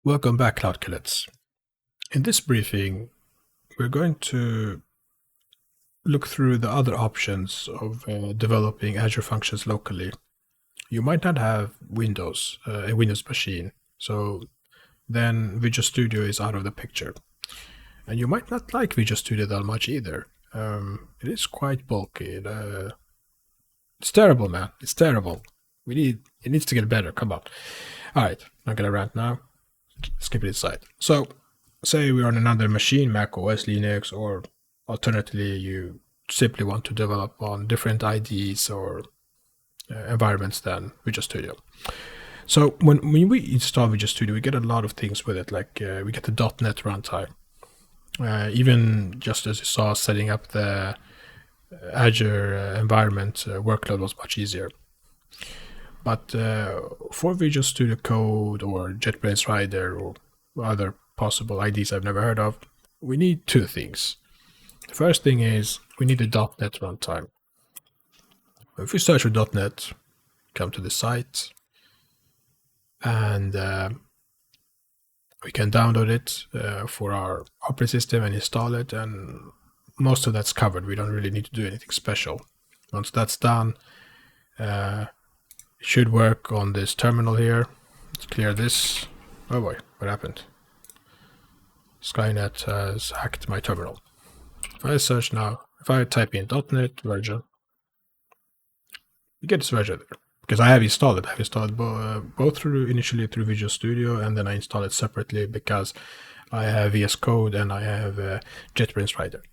Welcome back, Cloud Cadets. In this briefing, we're going to look through the other options of developing Azure Functions locally. You might not have Windows, a Windows machine, so then Visual Studio is out of the picture. And you might not like Visual Studio that much either. It is quite bulky. It's terrible, man. It's terrible. It needs to get better. Come on. All right, not gonna rant now. Skip it aside. So, say we're on another machine, Mac OS, Linux, or alternatively, you simply want to develop on different IDEs or environments than Visual Studio. So when we install Visual Studio, we get a lot of things with it, like we get the .NET runtime. Even just as you saw, setting up the Azure environment workload was much easier. But for Visual Studio Code or JetBrains Rider or other possible IDs I've never heard of, we need two things. The first thing is we need a .NET runtime. If we search for .NET, come to the site, and we can download it for our operating system and install it, and most of that's covered. We don't really need to do anything special. Once that's done, it should work on this terminal here. Let's clear this. Oh boy, what happened? Skynet has hacked my terminal. If I search now, if I type in .NET version, you get this version there. Because I have installed it. I've installed it both initially through Visual Studio, and then I install it separately because I have VS Code and I have JetBrains Rider.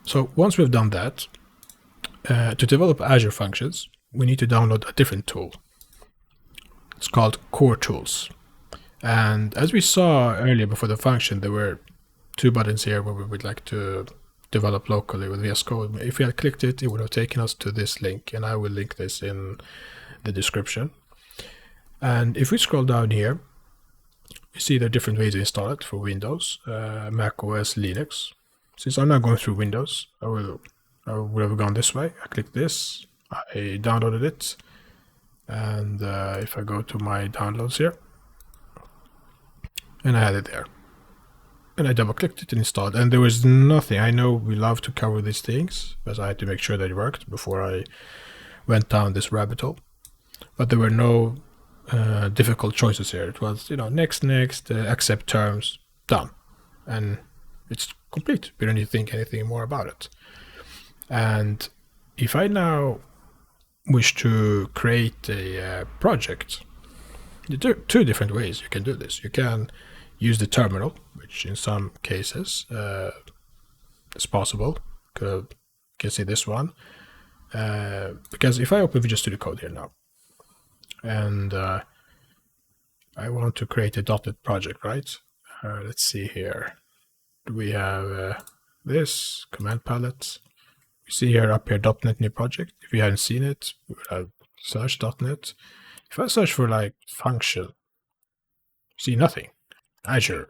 So once we've done that, to develop Azure Functions, we need to download a different tool. It's called Core Tools. And as we saw earlier before the function, there were two buttons here where we would like to develop locally with VS Code. If we had clicked it, it would have taken us to this link, and I will link this in the description. And if we scroll down here, you see there are different ways to install it for Windows, Mac OS, Linux. Since I'm not going through Windows, I would have gone this way. I click this, I downloaded it, and if I go to my downloads here, and I had it there. And I double-clicked it and installed, and there was nothing. I know we love to cover these things, but I had to make sure that it worked before I went down this rabbit hole. But there were no difficult choices here. It was, next, accept terms, done. And it's complete. We don't need to think anything more about it. And if I now wish to create a project, there are two different ways you can do this. You can use the terminal, which in some cases is possible. You can see this one. Because if I open Visual Studio Code here now, and I want to create a .NET project, right? Let's see here. We have this command palette. You see here up here .NET new project. If you hadn't seen it, we would have search .NET. If I search for like function, see nothing. Azure,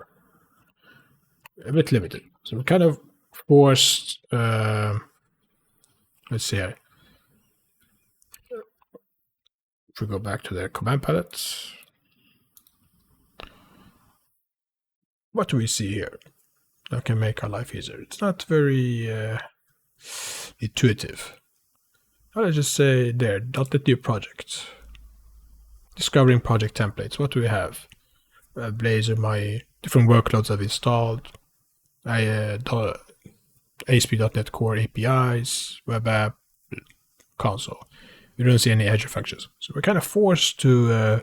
a bit limited. So we're kind of forced, let's see here. If we go back to the command palette, what do we see here? That can make our life easier. It's not very intuitive. Let's just say there, .NET new project. Discovering project templates. What do we have? Blazor, my different workloads I've installed. ASP.NET Core APIs, web app, console. We don't see any Azure functions, so we're kind of forced to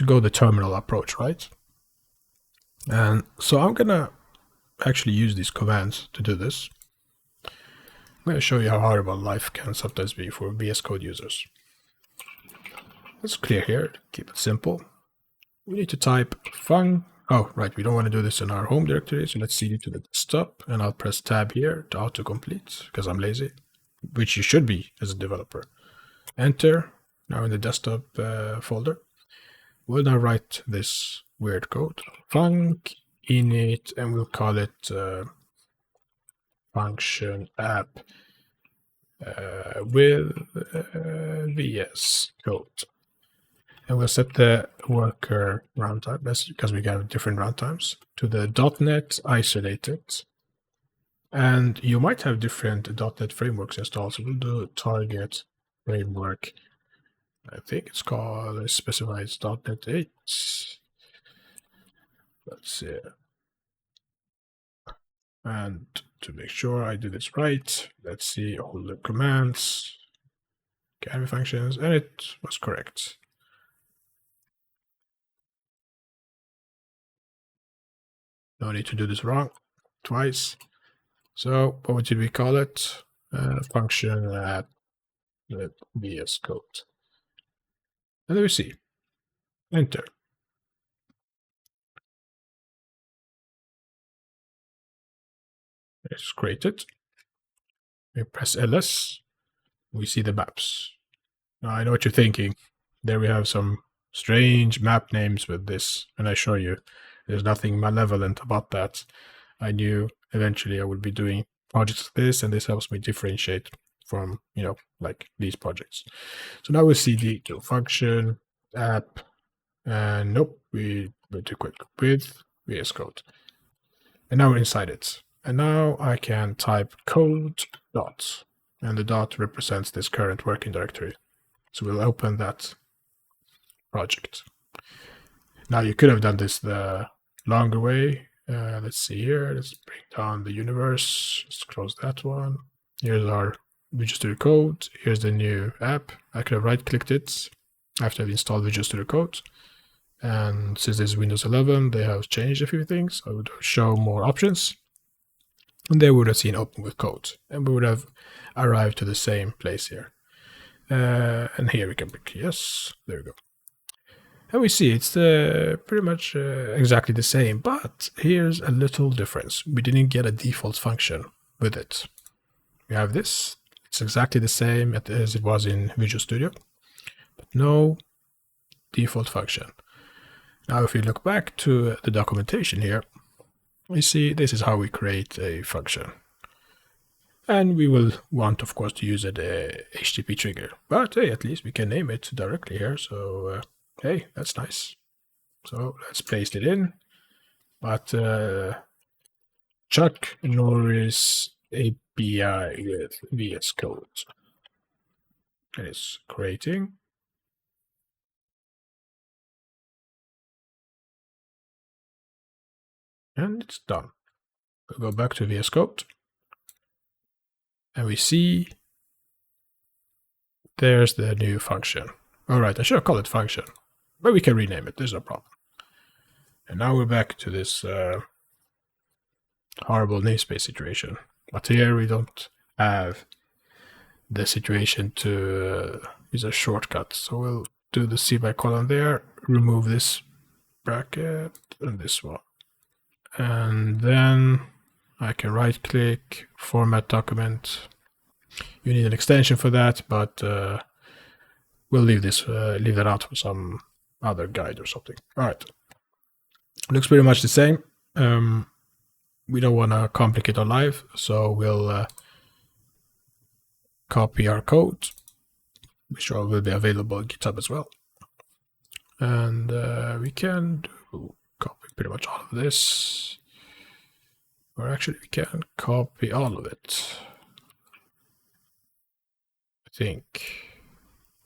go the terminal approach, right? And so I'm gonna actually use these commands to do this. I'm gonna show you how horrible life can sometimes be for VS Code users. Let's clear here. Keep it simple. We need to type oh, right, we don't want to do this in our home directory, so let's cd to the desktop, and I'll press tab here to autocomplete, because I'm lazy, which you should be as a developer. Enter, now in the desktop folder. We'll now write this weird code, func init, and we'll call it function app with VS Code. And we'll set the worker runtime, that's because we got different runtimes, to the .NET isolated. And you might have different .NET frameworks installed. So we'll do target framework. I think it's called, it specifies .NET 8. Let's see. And to make sure I do this right, let's see all the commands, Azure Functions, and it was correct. No need to do this wrong twice. So what did we call it? Function at VS Code. And there we see. Enter. It's created. We press ls. We see the maps. Now I know what you're thinking. There we have some strange map names with this, and I show you there's nothing malevolent about that. I knew eventually I would be doing projects like this, and this helps me differentiate from, like these projects. So now we see the function app, and nope, we went too quick with VS Code. And now we're inside it. And now I can type code dot, and the dot represents this current working directory. So we'll open that project. Now you could have done this the longer way. Let's see here. Let's bring down the universe. Let's close that one. Here's our Visual Studio Code. Here's the new app. I could have right-clicked it after I've installed Visual Studio Code. And since this is Windows 11, they have changed a few things. I would show more options. And they would have seen open with code. And we would have arrived to the same place here. And here we can pick yes. There we go. And we see it's pretty much exactly the same, but here's a little difference. We didn't get a default function with it. We have this. It's exactly the same as it was in Visual Studio, but no default function. Now, if we look back to the documentation here, we see this is how we create a function. And we will want, of course, to use a HTTP trigger. But hey, at least we can name it directly here. So hey, that's nice. So let's paste it in. But Chuck Norris API with VS Code. And it's creating. And it's done. We'll go back to VS Code. And we see there's the new function. All right, I should have called it function, but we can rename it. There's no problem. And now we're back to this horrible namespace situation. But here we don't have the situation to use a shortcut. So we'll do the semicolon there, remove this bracket and this one. And then I can right click, format document. You need an extension for that, but we'll leave that out for some other guide or something. All right. Looks pretty much the same. We don't want to complicate our life, so we'll copy our code, which will be available on GitHub as well. And we can copy pretty much all of this. Or actually, we can copy all of it. I think.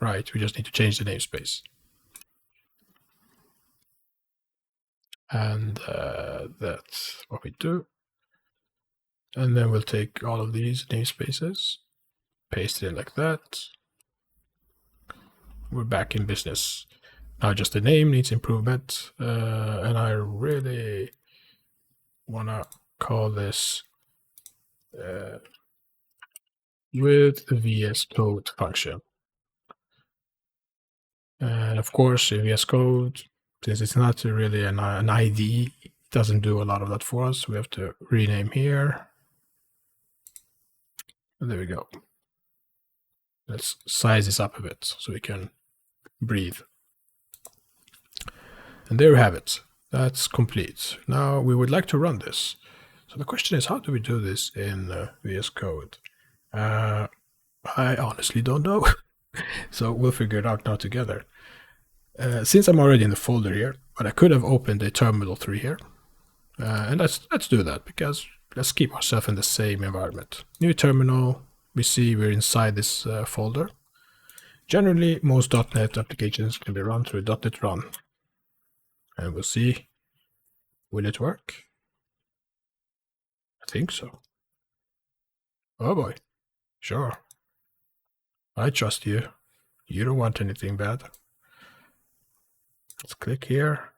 Right, we just need to change the namespace. And that's what we do. And then we'll take all of these namespaces, paste it in like that. We're back in business. Now just the name needs improvement. And I really want to call this with the VS Code function. And of course, in VS Code, since it's not really an ID, it doesn't do a lot of that for us. We have to rename here. And there we go. Let's size this up a bit so we can breathe. And there we have it. That's complete. Now we would like to run this. So the question is, how do we do this in VS Code? I honestly don't know. So we'll figure it out now together. Since I'm already in the folder here, but I could have opened a terminal through here. And let's do that, because let's keep ourselves in the same environment. New terminal, we see we're inside this folder. Generally, most .NET applications can be run through .NET Run. And we'll see, will it work? I think so. Oh boy, sure. I trust you. You don't want anything bad. Let's click here.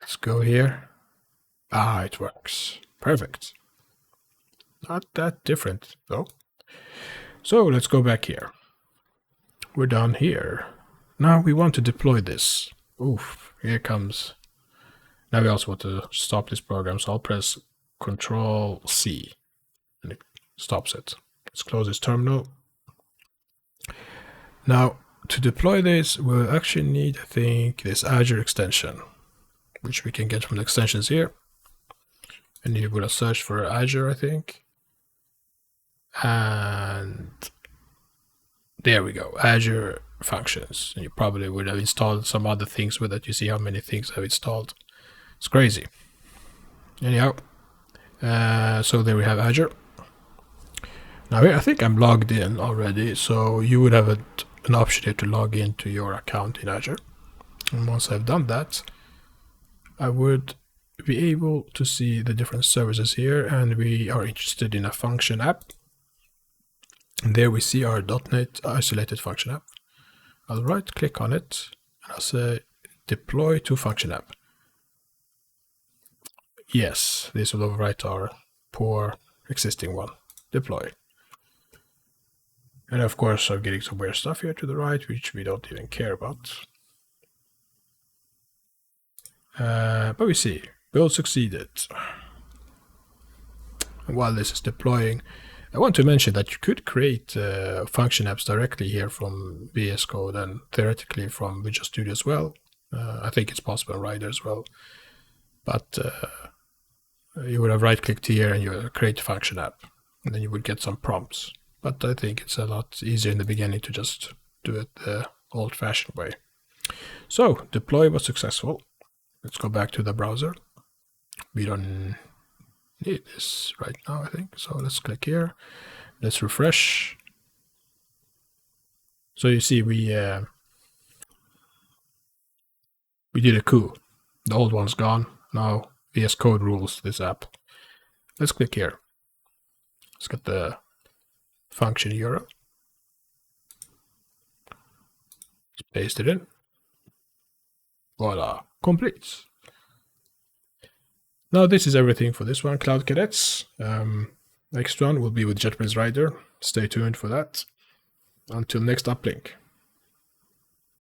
Let's go here. Ah, it works. Perfect. Not that different, though. So let's go back here. We're done here. Now we want to deploy this. Oof, here comes. Now we also want to stop this program, so I'll press Control C and it stops it. Let's close this terminal. Now, to deploy this, we'll actually need, I think, this Azure extension, which we can get from the extensions here. And you would have searched for Azure, I think. And there we go, Azure Functions. And you probably would have installed some other things with it. You see how many things I've installed. It's crazy. Anyhow, so there we have Azure. Now here, I think I'm logged in already, so you would have an option here to log into your account in Azure. And once I've done that, I would be able to see the different services here, and we are interested in a function app. And there we see our .NET isolated function app. I'll right click on it and I'll say deploy to function app. Yes, this will overwrite our poor existing one. Deploy. And of course I'm getting some weird stuff here to the right, which we don't even care about. But we see, build succeeded. And while this is deploying, I want to mention that you could create function apps directly here from VS Code and theoretically from Visual Studio as well. I think it's possible in Rider as well. But you would have right-clicked here and you would create a function app. And then you would get some prompts. But I think it's a lot easier in the beginning to just do it the old-fashioned way. So, deploy was successful. Let's go back to the browser. We don't need this right now, I think. So let's click here. Let's refresh. So you see we did a coup. The old one's gone. Now VS Code rules this app. Let's click here. Let's get the function URL. Let's paste it in. Voila, complete. Now this is everything for this one, Cloud Cadets. Next one will be with JetBrains Rider. Stay tuned for that. Until next uplink.